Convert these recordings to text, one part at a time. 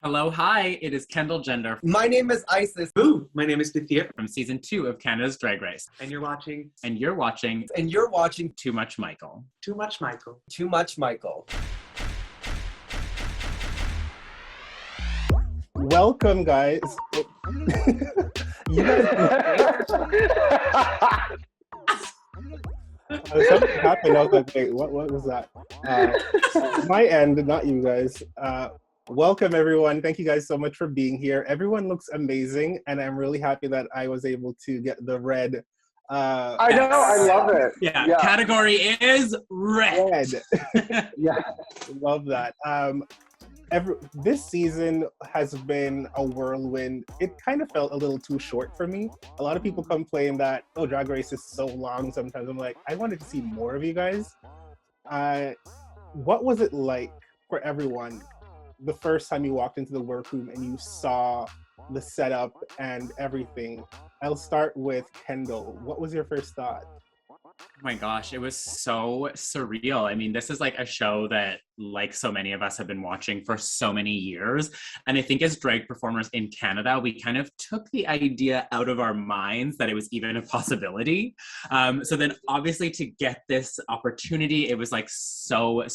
Hello, hi, it is Kendall Gender My name is Icesis. Boo! My name is Pythia. from season 2 of Canada's Drag Race. And you're watching And you're watching And you're watching Too Much Michael. Too Much Michael. Too Much Michael. Welcome, guys. You guys, something happened. I was like, wait, what was that? My end, not you guys. Welcome, everyone. Thank you guys so much for being here. Everyone looks amazing, and I'm really happy that I was able to get the red. I know, I love it. Yeah, category is red. Yeah. Love that. This season has been a whirlwind. It kind of felt a little too short for me. A lot of people complain that, oh, Drag Race is so long sometimes. I'm like, I wanted to see more of you guys. What was it like for everyone the first time you walked into the workroom and you saw the setup and everything? I'll start with Kendall. What was your first thought? Oh my gosh, it was so surreal. I mean, this is like a show that, like so many of us have been watching for so many years. And I think as drag performers in Canada, we kind of took the idea out of our minds that it was even a possibility. So then obviously to get this opportunity, it was like so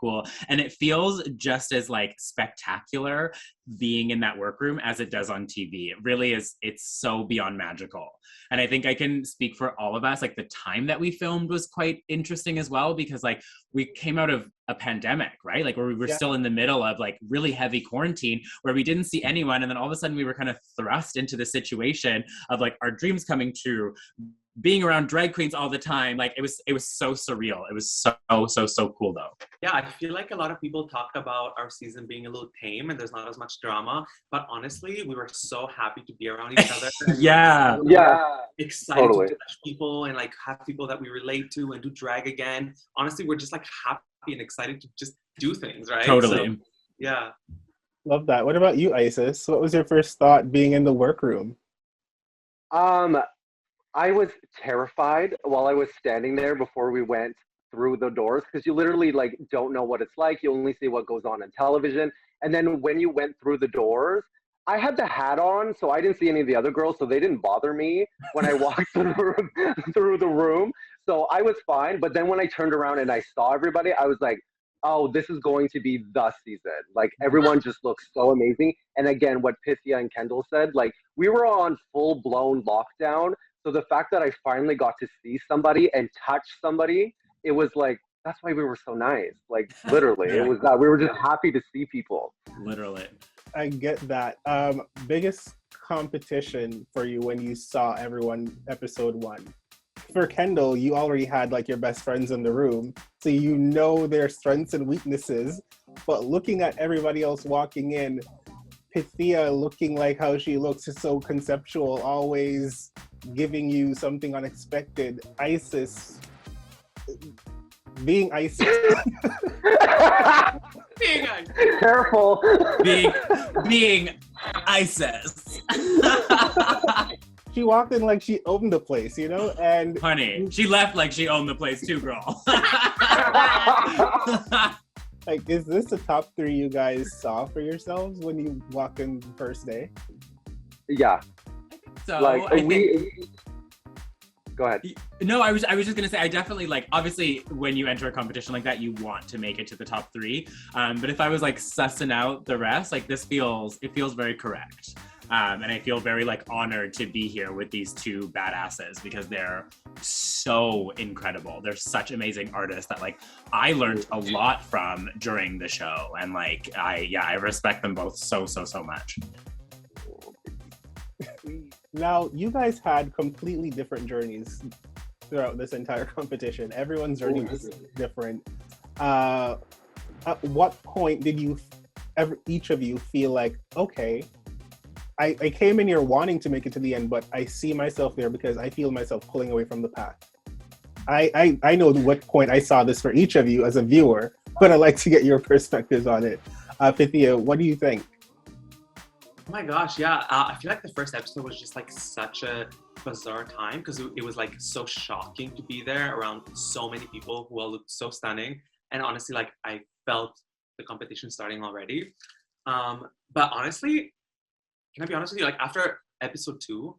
cool. And it feels just as like spectacular being in that workroom as it does on TV. It really is, it's so beyond magical. And I think I can speak for all of us, like the time that we filmed was quite interesting as well, because like we came out of a pandemic, right? Like where we were still in the middle of like really heavy quarantine where we didn't see anyone. And then all of a sudden we were kind of thrust into the situation of like our dreams coming true, being around drag queens all the time. Like it was so surreal. It was so cool though. Yeah, I feel like a lot of people talk about our season being a little tame and there's not as much drama, but honestly, we were so happy to be around each other. Yeah. Excited Totally. to touch people and like have people that we relate to and do drag again. Honestly, we're just like happy and excited to just do things, right? Totally. So, yeah. Love that. What about you, Isis? What was your first thought being in the workroom? I was terrified while I was standing there before we went through the doors because you literally like don't know what it's like. You only see what goes on in television. And then when you went through the doors, I had the hat on, so I didn't see any of the other girls, so they didn't bother me when I walked through the room. So I was fine. But then when I turned around and I saw everybody, I was like, oh, this is going to be the season. Like everyone just looks so amazing. And again, what Pythia and Kendall said, like we were on full blown lockdown. So the fact that I finally got to see somebody and touch somebody, it was like, that's why we were so nice. Like literally, Yeah. it was that we were just happy to see people. Literally. I get that. Biggest competition for you when you saw everyone episode 1. For Kendall, you already had like your best friends in the room, so you know their strengths and weaknesses. But looking at everybody else walking in, Pythia looking like how she looks is so conceptual, always giving you something unexpected. Icesis, being Icesis. Careful. being Icesis. She walked in like she owned the place, you know? And Honey, she left like she owned the place too, girl. like, is this the top 3 you guys saw for yourselves when you walked in the first day? Yeah. So Like I think, go ahead. no, I was just gonna say, I definitely like, obviously when you enter a competition like that, you want to make it to the top 3. But if I was like sussing out the rest, like it feels very correct. And I feel very like honored to be here with these 2 badasses because they're so incredible. They're such amazing artists that like I learned a lot from during the show. And like, I respect them both so much. Now, you guys had completely different journeys throughout this entire competition. Everyone's journey was different. At what point did each of you feel like, okay, I came in here wanting to make it to the end, but I see myself there because I feel myself pulling away from the path? I know what point I saw this for each of you as a viewer, but I'd like to get your perspectives on it. Pythia, what do you think? Oh my gosh, yeah. I feel like the first episode was just like such a bizarre time because it was like so shocking to be there around so many people who all looked so stunning. And honestly, like I felt the competition starting already. But honestly, can I be honest with you? Like after episode 2,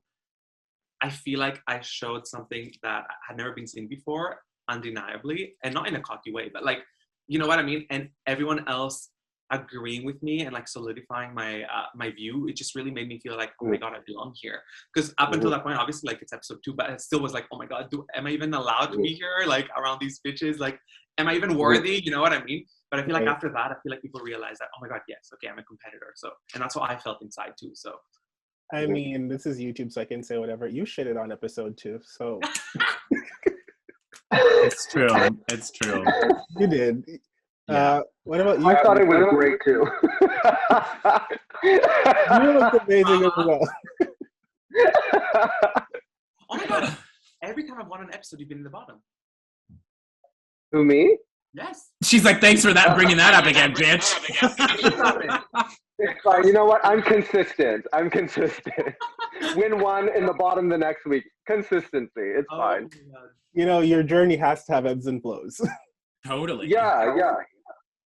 I feel like I showed something that had never been seen before, undeniably, and not in a cocky way, but like, you know what I mean? And everyone else agreeing with me and like solidifying my my view, it just really made me feel like, oh my god, I belong here. Because up until that point, obviously, like it's episode 2, but it still was like, oh my god, am I even allowed to be here? Like around these bitches? Like, am I even worthy? You know what I mean? But I feel like after that, I feel like people realize that, oh my god, yes, okay, I'm a competitor. So, and that's what I felt inside too. So. I mean, this is YouTube, so I can say whatever. You shitted on episode 2, so. It's true. It's true. You did. Yeah. What about you? I thought it was great too. You look amazing as well. Oh my god! Every time I've won an episode, you've been in the bottom. Who, me? Yes. She's like, thanks for that, bringing that up again, bitch. It's fine. You know what? I'm consistent. Win one in the bottom the next week. Consistency. It's fine. You know, your journey has to have ebbs and flows. Totally. Yeah.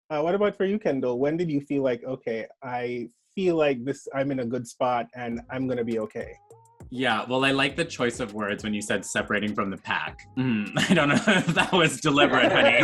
What about for you, Kendall? When did you feel like, okay, I feel like I'm in a good spot and I'm going to be okay? Yeah, well, I like the choice of words when you said separating from the pack. I don't know if that was deliberate, honey.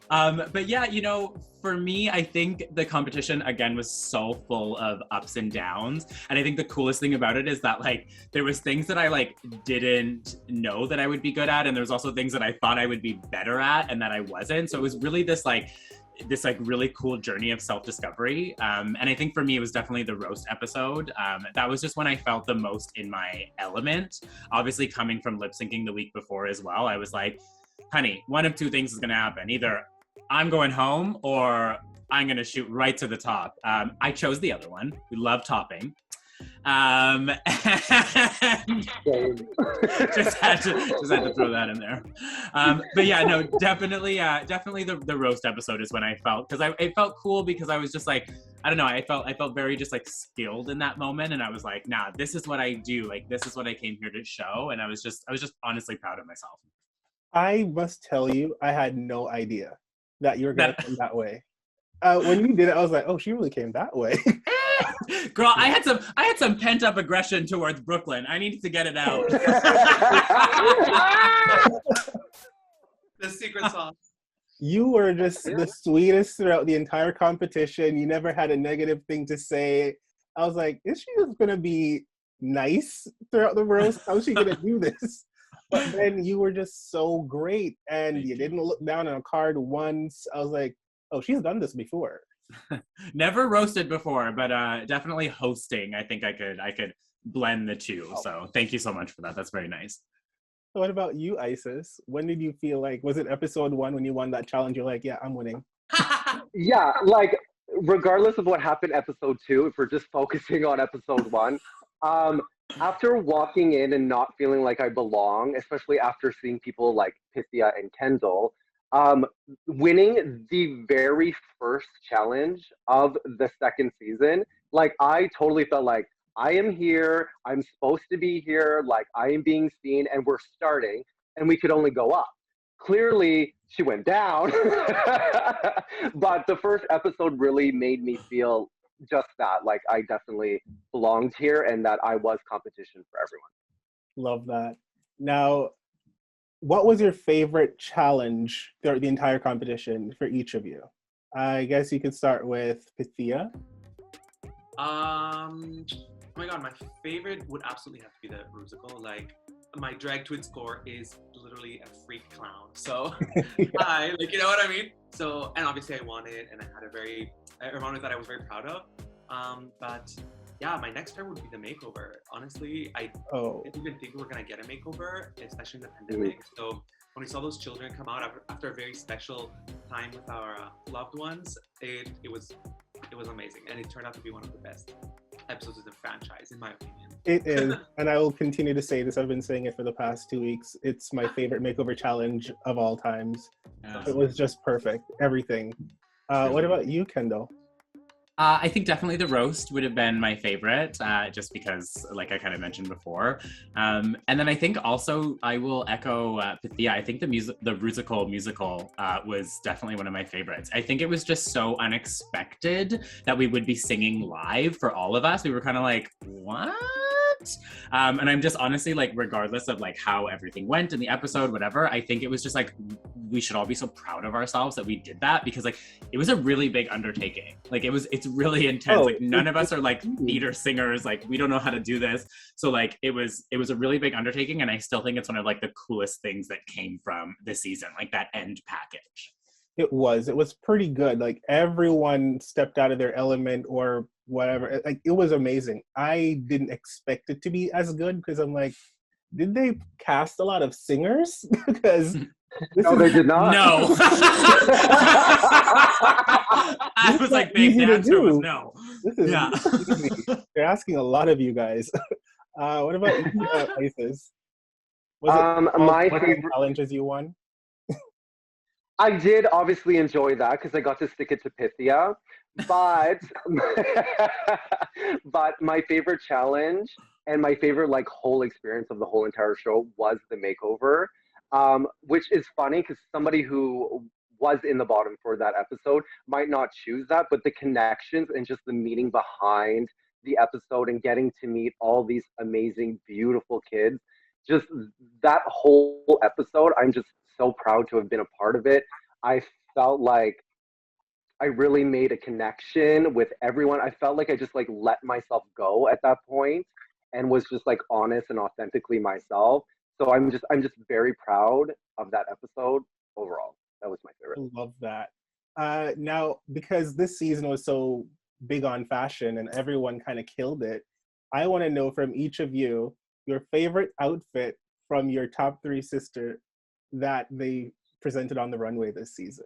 But yeah, you know, for me, I think the competition, again, was so full of ups and downs. And I think the coolest thing about it is that, like, there was things that I, like, didn't know that I would be good at. And there's also things that I thought I would be better at and that I wasn't. So it was really this really cool journey of self-discovery. And I think for me, it was definitely the roast episode. That was just when I felt the most in my element. Obviously coming from lip syncing the week before as well, I was like, honey, one of two things is gonna happen. Either I'm going home or I'm gonna shoot right to the top. I chose the other one. We love topping. And just had to throw that in there. But yeah, no, definitely the roast episode is when I felt, because it felt cool because I was just like, I don't know, I felt very just like skilled in that moment, and I was like, nah, this is what I do, like this is what I came here to show, and I was just honestly proud of myself. I must tell you, I had no idea that you were gonna come that way. When you did it, I was like, oh, she really came that way. Girl, I had some pent up aggression towards Brooklyn. I needed to get it out. The secret sauce. You were just the sweetest throughout the entire competition. You never had a negative thing to say. I was like, is she just gonna be nice throughout the roast? How is she gonna do this? But then you were just so great, and you didn't look down on a card once. I was like, oh, she's done this before. Never roasted before, but definitely hosting. I think I could blend the two. So thank you so much for that. That's very nice. So what about you, Icesis? When did you feel like, was it episode 1 when you won that challenge? You're like, yeah, I'm winning. Yeah, like regardless of what happened episode 2, if we're just focusing on episode 1, after walking in and not feeling like I belong, especially after seeing people like Pythia and Kendall, winning the very first challenge of the second season, like I totally felt like I am here, I'm supposed to be here, like I am being seen, and we're starting, and we could only go up. Clearly, she went down, but the first episode really made me feel just that, like I definitely belonged here and that I was competition for everyone. Love that. Now, what was your favorite challenge throughout the entire competition for each of you? I guess you could start with Pythia. Oh my god, my favorite would absolutely have to be the Rusical. Like, my drag to its core is literally a freak clown. So, like, you know what I mean? So, and obviously I won it, and I had a moment that I was very proud of. But yeah, my next turn would be the makeover. Honestly, I didn't even think we were gonna get a makeover, especially in the pandemic. So when we saw those children come out after a very special time with our loved ones, it was amazing, and it turned out to be one of the best episodes of the franchise, in my opinion. It is, and I will continue to say this. I've been saying it for the past 2 weeks. It's my favorite makeover challenge of all times. It was just perfect, everything. What about you, Kendall? I think definitely the roast would have been my favorite, just because, like I kind of mentioned before. And then I think also I will echo Pythia. I think the musical was definitely one of my favorites. I think it was just so unexpected that we would be singing live for all of us. We were kind of like, what? And I'm just honestly like, regardless of like how everything went in the episode, whatever, I think it was just like, we should all be so proud of ourselves that we did that, because like it was a really big undertaking. Like it's really intense. Like none of us are like theater singers. Like we don't know how to do this. So like it was a really big undertaking, and I still think it's one of like the coolest things that came from this season, like that end package. It was pretty good. Like everyone stepped out of their element or whatever. Like it was amazing. I didn't expect it to be as good, because I'm like, did they cast a lot of singers? Because no, they did not. No. I was like, babe, the answer was no. This is easy. They're asking a lot of you guys. What about you, Icesis? Was it my favorite challenges you won? I did obviously enjoy that because I got to stick it to Pythia, but but my favorite challenge and my favorite like whole experience of the whole entire show was the makeover, which is funny because somebody who was in the bottom for that episode might not choose that, but the connections and just the meaning behind the episode and getting to meet all these amazing, beautiful kids, just that whole episode, I'm just so proud to have been a part of it. I felt like I really made a connection with everyone. I felt like I just like let myself go at that point and was just like honest and authentically myself. So I'm just very proud of that episode overall. That was my favorite. I love that. Now, because this season was so big on fashion and everyone kind of killed it, I want to know from each of you your favorite outfit from your top 3 sister that they presented on the runway this season.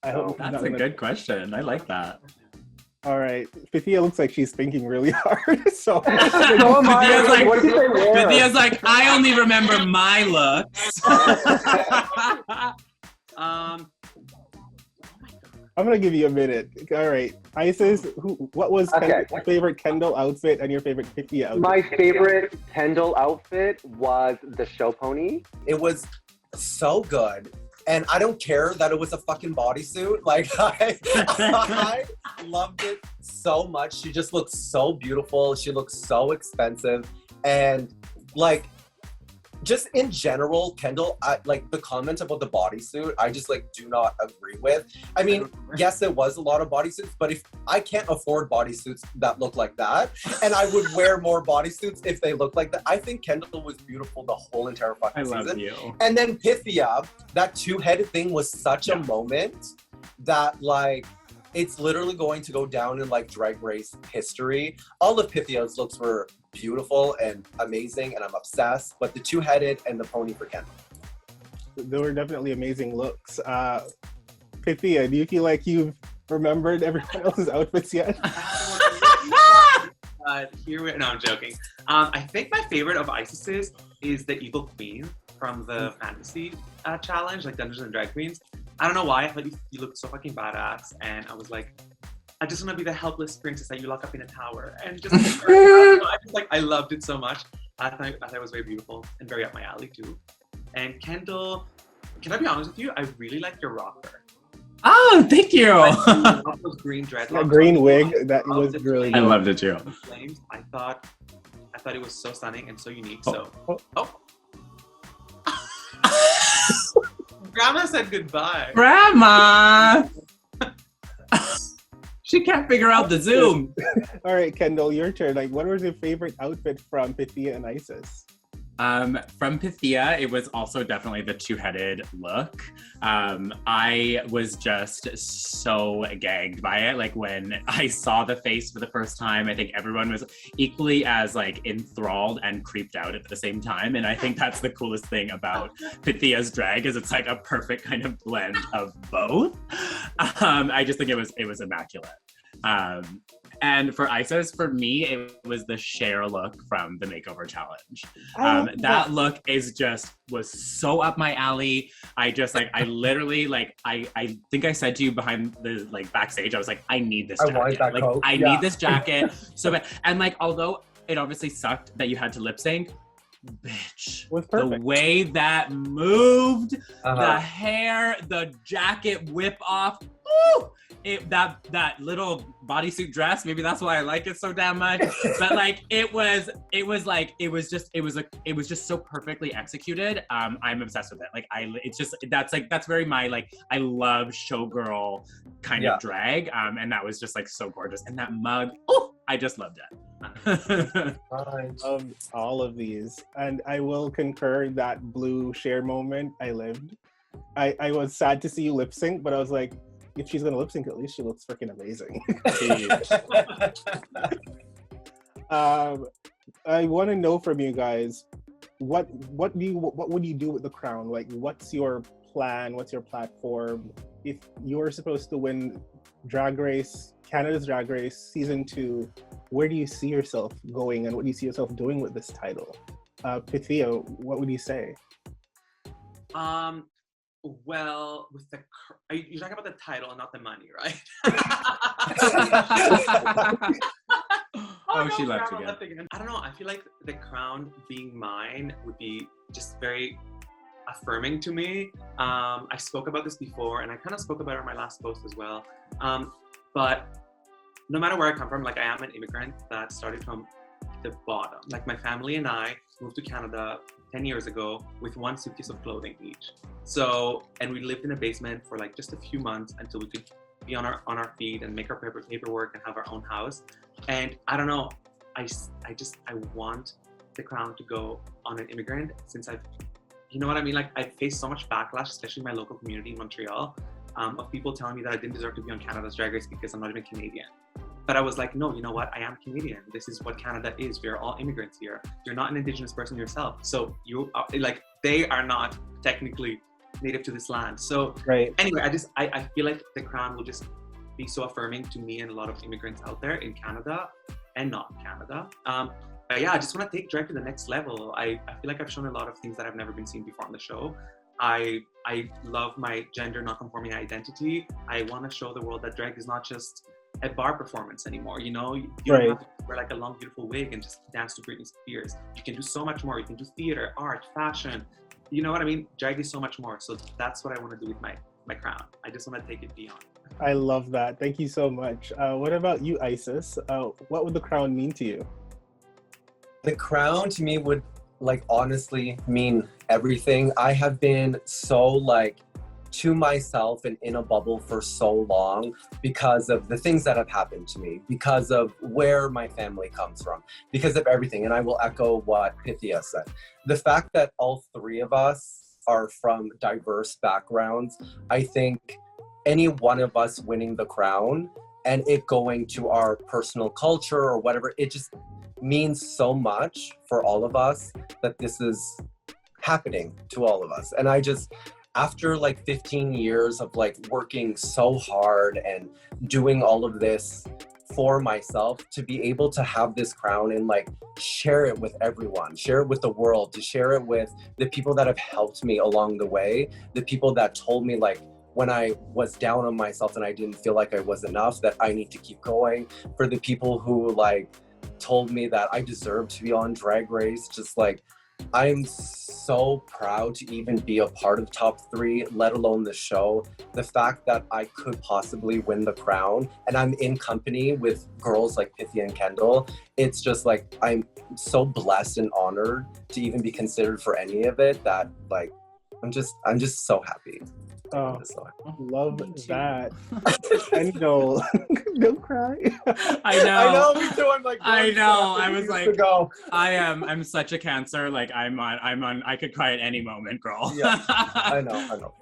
I hope that's a good question. I like that. All right, Pythia looks like she's thinking really hard. So Pythia's like, I only remember my looks. I'm gonna give you a minute. All right, Icesis, what was your favorite Kendall outfit and your favorite Pythia outfit? My favorite Kendall outfit was the show pony. It was so good. And I don't care that it was a fucking bodysuit. Like, I loved it so much. She just looks so beautiful. She looks so expensive. And, like, just in general, Kendall, like, the comment about the bodysuit, I just, like, do not agree with. I mean, yes, it was a lot of bodysuits, but if I can't afford bodysuits that look like that, and I would wear more bodysuits if they look like that. I think Kendall was beautiful the whole entire fucking season. I love you. And then Pythia, that two-headed thing was such a moment that, like, it's literally going to go down in, like, Drag Race history. All of Pythia's looks were beautiful and amazing, and I'm obsessed, but the two-headed and the pony for Kendall. They were definitely amazing looks. Pythia, do you feel like you've remembered everyone else's outfits yet? No, I'm joking. I think my favorite of Ices's is the Evil Queen from the fantasy challenge, like Dungeons and Drag Queens. I don't know why, I thought you looked so fucking badass, and I was like, I just want to be the helpless princess that you lock up in a tower, and just I loved it so much. I thought it was very beautiful and very up my alley too. And Kendall, can I be honest with you? I really like your rocker. Oh, thank you. Those green dreadlocks. That green wig, that was really good. I loved it too. I thought it was so stunning and so unique. Grandma said goodbye. Grandma. She can't figure out the Zoom. All right, Kendall, your turn. Like, what was your favorite outfit from Pythia and Icesis? From Pythia, it was also definitely the two-headed look. I was just so gagged by it. Like when I saw the face for the first time, I think everyone was equally as like enthralled and creeped out at the same time. And I think that's the coolest thing about Pythia's drag is it's like a perfect kind of blend of both. I just think it was immaculate. And for Icesis, for me, it was the Cher look from the Makeover Challenge. That look was so up my alley. I literally, I think I said to you behind the, backstage, I was like, I need this jacket. wanted that coat. I need this jacket so bad. And although it obviously sucked that you had to lip sync, bitch, the way that moved, the hair, the jacket whip off, ooh, that little bodysuit dress, maybe that's why I like it so damn much. But it was just so perfectly executed. I'm obsessed with it. That's very my I love showgirl kind of drag. And that was just so gorgeous. And that mug, oh, I just loved it. All of these, and I will concur that blue Cher moment. I lived. I was sad to see you lip sync, but I was like, if she's gonna lip sync, at least she looks freaking amazing. I want to know from you guys, what would you do with the crown? What's your plan? What's your platform? If you're supposed to win Canada's Drag Race season 2, where do you see yourself going, and what do you see yourself doing with this title? Pythia, what would you say? Well, you're talking about the title and not the money, right? She left again. I don't know. I feel like the crown being mine would be just very affirming to me. I spoke about this before, and I kind of spoke about it in my last post as well. But no matter where I come from, I am an immigrant that started from the bottom. My family and I moved to Canada 10 years ago with one suitcase of clothing each. So, and we lived in a basement for just a few months until we could be on our feet and make our paperwork and have our own house. And I don't know, I want the crown to go on an immigrant, since you know what I mean? I've faced so much backlash, especially in my local community in Montreal, of people telling me that I didn't deserve to be on Canada's Drag Race because I'm not even Canadian. But I was like, no, you know what? I am Canadian. This is what Canada is. We are all immigrants here. You're not an Indigenous person yourself. So you are, they are not technically native to this land. So anyway, I feel like the crown will just be so affirming to me and a lot of immigrants out there in Canada and not Canada. But yeah, I just want to take drag to the next level. I feel like I've shown a lot of things that have never been seen before on the show. I love my gender non-conforming identity. I want to show the world that drag is not just a bar performance anymore. You don't have to wear a long, beautiful wig and just dance to Britney Spears. You can do so much more. You can do theater, art, fashion. You know what I mean? Drag is so much more. So that's what I want to do with my crown. I just want to take it beyond. I love that. Thank you so much. What about you, Icesis? What would the crown mean to you? The crown to me would honestly mean everything. I have been so to myself and in a bubble for so long because of the things that have happened to me, because of where my family comes from, because of everything. And I will echo what Pythia said. The fact that all three of us are from diverse backgrounds, I think any one of us winning the crown and it going to our personal culture or whatever, it just means so much for all of us that this is happening to all of us. And I just, after 15 years of working so hard and doing all of this for myself, to be able to have this crown and share it with everyone, share it with the world, to share it with the people that have helped me along the way, the people that told me when I was down on myself and I didn't feel like I was enough, that I need to keep going, for the people who told me that I deserve to be on Drag Race. Just I'm so proud to even be a part of top 3, let alone the show. The fact that I could possibly win the crown and I'm in company with girls like Pythia and Kendall, it's just I'm so blessed and honored to even be considered for any of it, that I'm just so happy. Oh, love that. And don't cry. I know. Me too. I'm I know. I was I'm such a Cancer. I'm on. I could cry at any moment, girl. Yeah, I know.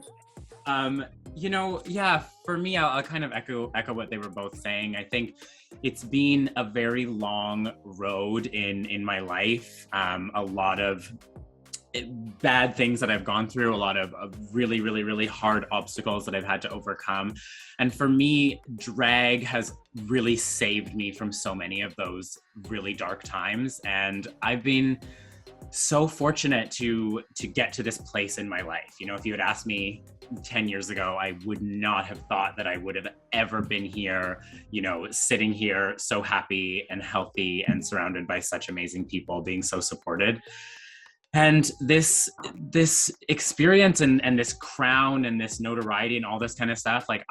Yeah. For me, I'll kind of echo what they were both saying. I think it's been a very long road in my life. A lot of bad things that I've gone through, a lot of really, really, really hard obstacles that I've had to overcome. And for me, drag has really saved me from so many of those really dark times. And I've been so fortunate to get to this place in my life. You know, if you had asked me 10 years ago, I would not have thought that I would have ever been here, you know, sitting here so happy and healthy and surrounded by such amazing people, being so supported. And this experience and this crown and this notoriety and all this kind of stuff, like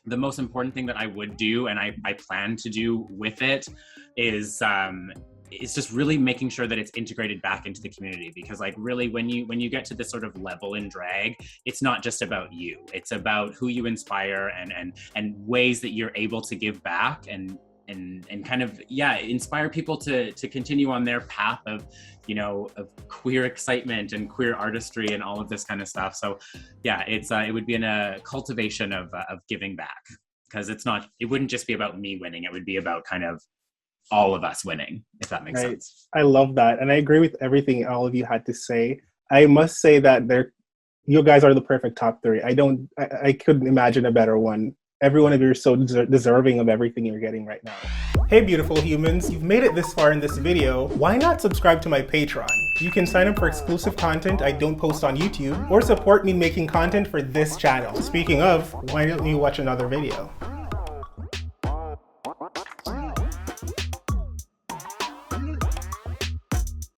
the most important thing that I would do and I plan to do with it is just really making sure that it's integrated back into the community. Because like really when you get to this sort of level in drag, it's not just about you, it's about who you inspire and ways that you're able to give back and kind of, yeah, inspire people to continue on their path of, you know, of queer excitement and queer artistry and all of this kind of stuff. So yeah, it would be in a cultivation of giving back, because it wouldn't just be about me winning, it would be about kind of all of us winning, if that makes sense. I love that. And I agree with everything all of you had to say. I must say that you guys are the perfect top three. I couldn't imagine a better one. Every one of you are so deserving of everything you're getting right now. Hey beautiful humans, you've made it this far in this video. Why not subscribe to my Patreon? You can sign up for exclusive content I don't post on YouTube, or support me making content for this channel. Speaking of, why don't you watch another video?